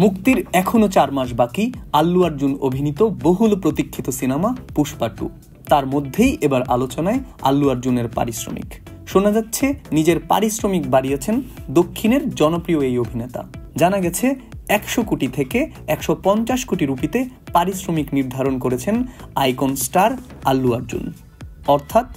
মুক্তির এখনো 4 মাস বাকি আল্লু অর্জুন অভিনীত বহুল প্রতীক্ষিত সিনেমা পুষ্পা 2। তার মধ্যেই এবার আলোচনায় আল্লু অর্জুনের পারিশ্রমিক। শোনা যাচ্ছে নিজের পারিশ্রমিক বাড়িয়েছেন দক্ষিণের জনপ্রিয় এই অভিনেতা। জানা গেছে 100 কোটি থেকে 150 কোটি রুপিতে পারিশ্রমিক নির্ধারণ করেছেন আইকন স্টার আল্লু অর্জুন। অর্থাৎ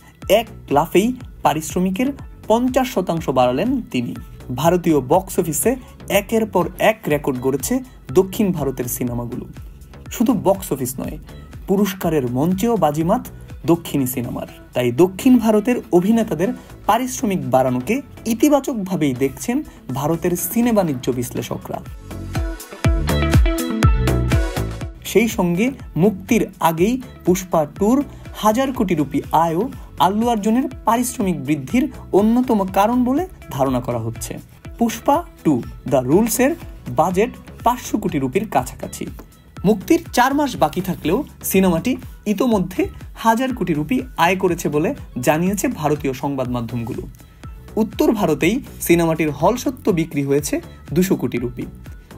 এক লাফেই পারিশ্রমিকের 50% বাড়ালেন তিনি। ভারতীয় বক্স অফিসে একের পর এক রেকর্ড গড়েছে দক্ষিণ ভারতের সিনেমাগুলো। শুধু বক্স অফিস নয়, পুরস্কারের মঞ্চেও বাজিমাত দক্ষিণী সিনেমার। তাই দক্ষিণ ভারতের অভিনেতাদের পারিশ্রমিক বাড়ানোকে ইতিবাচকভাবেই দেখছেন ভারতের সিনে বাণিজ্য বিশ্লেষকরা। সেই সঙ্গে মুক্তির আগেই পুষ্পা 2-র 1000 কোটি রুপি আয়ও আল্লু অর্জুনের পারিশ্রমিক বৃদ্ধির অন্যতম কারণ বলে ধারণা করা হচ্ছে। পুষ্পা 2 দ্য রুলসের বাজেট 500 কোটি রুপির কাছাকাছি। মুক্তির 4 মাস বাকি থাকলেও সিনেমাটি ইতোমধ্যে 1000 কোটি রুপি আয় করেছে বলে জানিয়েছে ভারতীয় সংবাদ মাধ্যমগুলো। উত্তর ভারতেই সিনেমাটির হল সত্ত্ব বিক্রি হয়েছে 200 কোটি রুপি,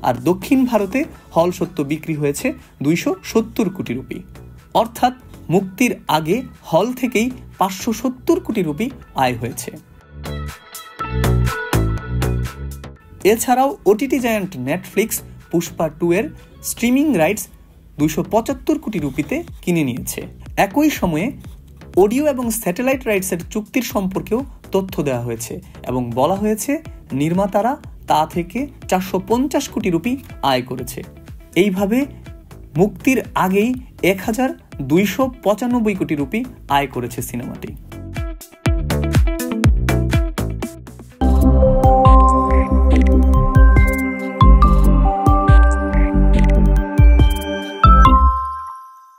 আর দক্ষিণ ভারতে হল সত্ত্ব বিক্রি হয়েছে 270 কোটি রুপি। অর্থাৎ মুক্তির আগে হল থেকেই 570 কোটি রুপি আয় হয়েছে। এছাড়াও ওটিটি জায়ান্ট নেটফ্লিক্স পুষ্পা 2 এর স্ট্রিমিং রাইটস 275 কোটি রুপিতে কিনে নিয়েছে। একই সময়ে অডিও এবং স্যাটেলাইট রাইটসের চুক্তির সম্পর্কেও তথ্য দেওয়া হয়েছে এবং বলা হয়েছে নির্মাতারা তা থেকে 450 কোটি রুপি আয় করেছে। এইভাবে মুক্তির আগেই 1295 কোটি রুপি আয় করেছে সিনেমাটি।